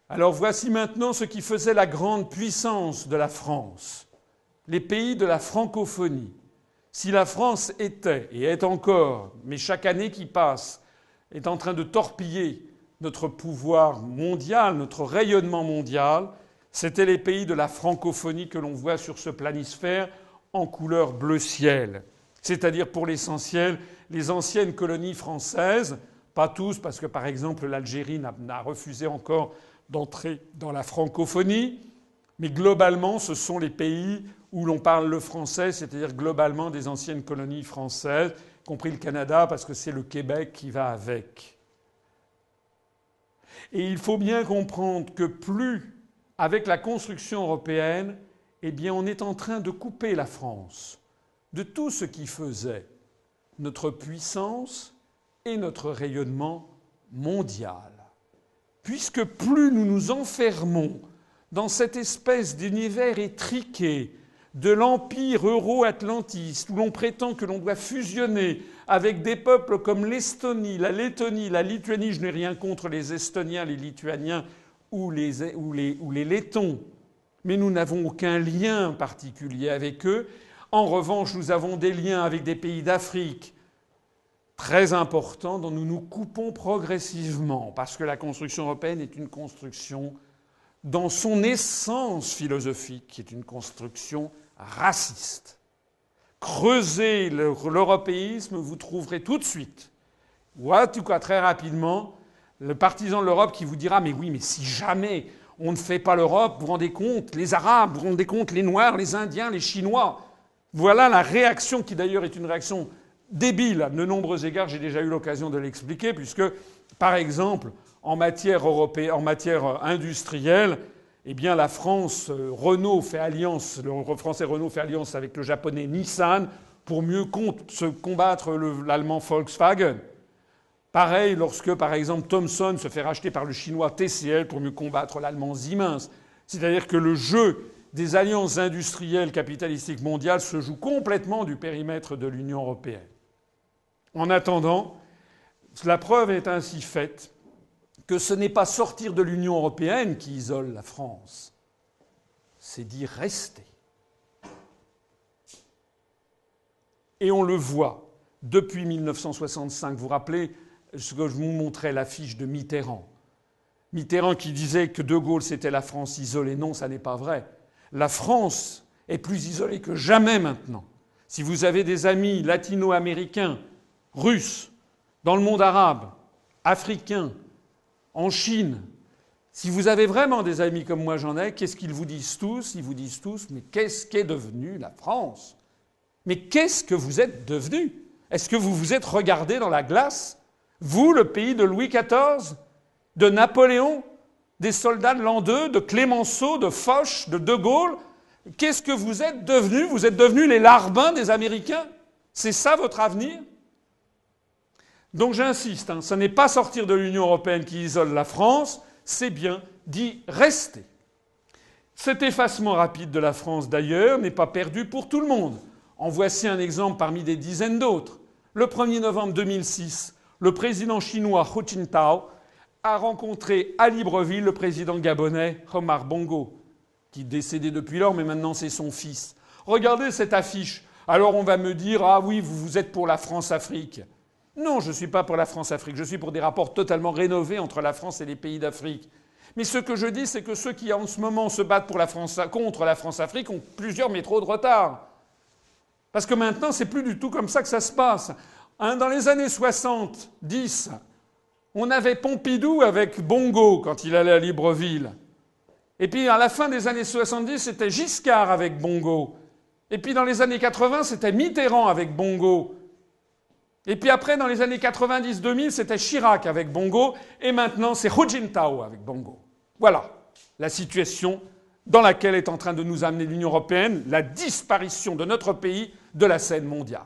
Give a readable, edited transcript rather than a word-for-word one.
Alors voici maintenant ce qui faisait la grande puissance de la France, les pays de la francophonie. Si la France était, et est encore, mais chaque année qui passe, est en train de torpiller notre pouvoir mondial, notre rayonnement mondial, c'était les pays de la francophonie que l'on voit sur ce planisphère en couleur bleu ciel. C'est-à-dire pour l'essentiel les anciennes colonies françaises, pas tous, parce que par exemple l'Algérie n'a refusé encore d'entrer dans la francophonie, mais globalement ce sont les pays où l'on parle le français, c'est-à-dire globalement des anciennes colonies françaises, y compris le Canada, parce que c'est le Québec qui va avec. Et il faut bien comprendre que plus, avec la construction européenne, eh bien on est en train de couper la France de tout ce qui faisait notre puissance et notre rayonnement mondial. Puisque plus nous nous enfermons dans cette espèce d'univers étriqué de l'empire euro-atlantiste, où l'on prétend que l'on doit fusionner avec des peuples comme l'Estonie, la Lettonie, la Lituanie, je n'ai rien contre les Estoniens, les Lituaniens ou les Lettons, mais nous n'avons aucun lien particulier avec eux. En revanche, nous avons des liens avec des pays d'Afrique très importants dont nous nous coupons progressivement, parce que la construction européenne est une construction, dans son essence philosophique, qui est une construction raciste. Creusez l'européisme, vous trouverez tout de suite, ou en tout cas très rapidement, le partisan de l'Europe qui vous dira « mais oui, mais si jamais on ne fait pas l'Europe, vous vous rendez compte, les Arabes, vous vous rendez compte, les Noirs, les Indiens, les Chinois ». Voilà la réaction qui d'ailleurs est une réaction débile à de nombreux égards, j'ai déjà eu l'occasion de l'expliquer, puisque, par exemple, en matière industrielle, eh bien la France, Renault fait alliance, le français Renault fait alliance avec le japonais Nissan pour mieux combattre l'allemand Volkswagen. Pareil lorsque, par exemple, Thomson se fait racheter par le chinois TCL pour mieux combattre l'allemand Siemens. C'est-à-dire que le jeu des alliances industrielles capitalistiques mondiales se joue complètement du périmètre de l'Union européenne. En attendant, la preuve est ainsi faite que ce n'est pas sortir de l'Union européenne qui isole la France, c'est d'y rester. Et on le voit depuis 1965. Vous vous rappelez ce que je vous montrais, l'affiche de Mitterrand. Mitterrand qui disait que De Gaulle c'était la France isolée. Non, ça n'est pas vrai. La France est plus isolée que jamais maintenant. Si vous avez des amis latino-américains, russes, dans le monde arabe, africain, en Chine, si vous avez vraiment des amis comme moi j'en ai, qu'est-ce qu'ils vous disent tous ? Ils vous disent tous « mais qu'est-ce qu'est devenue la France ? Mais qu'est-ce que vous êtes devenus ? Est-ce que vous vous êtes regardé dans la glace ? Vous, le pays de Louis XIV, de Napoléon, des soldats de l'an II, de Clémenceau, de Foch, de Gaulle, qu'est-ce que vous êtes devenus ? Vous êtes devenus les larbins des Américains ? C'est ça votre avenir ? Donc j'insiste, ce n'est pas sortir de l'Union européenne qui isole la France, c'est bien d'y rester. Cet effacement rapide de la France, d'ailleurs, n'est pas perdu pour tout le monde. En voici un exemple parmi des dizaines d'autres. Le 1er novembre 2006, le président chinois Hu Jintao a rencontré à Libreville le président gabonais Omar Bongo, qui est décédé depuis lors, mais maintenant c'est son fils. Regardez cette affiche. Alors on va me dire « ah oui, vous êtes pour la France-Afrique ». Non, je ne suis pas pour la France-Afrique. Je suis pour des rapports totalement rénovés entre la France et les pays d'Afrique. Mais ce que je dis, c'est que ceux qui en ce moment se battent contre la France-Afrique ont plusieurs métros de retard. Parce que maintenant, c'est plus du tout comme ça que ça se passe. Dans les années 70, on avait Pompidou avec Bongo quand il allait à Libreville. Et puis à la fin des années 70, c'était Giscard avec Bongo. Et puis dans les années 80, c'était Mitterrand avec Bongo. Et puis après, dans les années 90-2000, c'était Chirac avec Bongo. Et maintenant, c'est Hu Jintao avec Bongo. Voilà la situation dans laquelle est en train de nous amener l'Union européenne, la disparition de notre pays de la scène mondiale.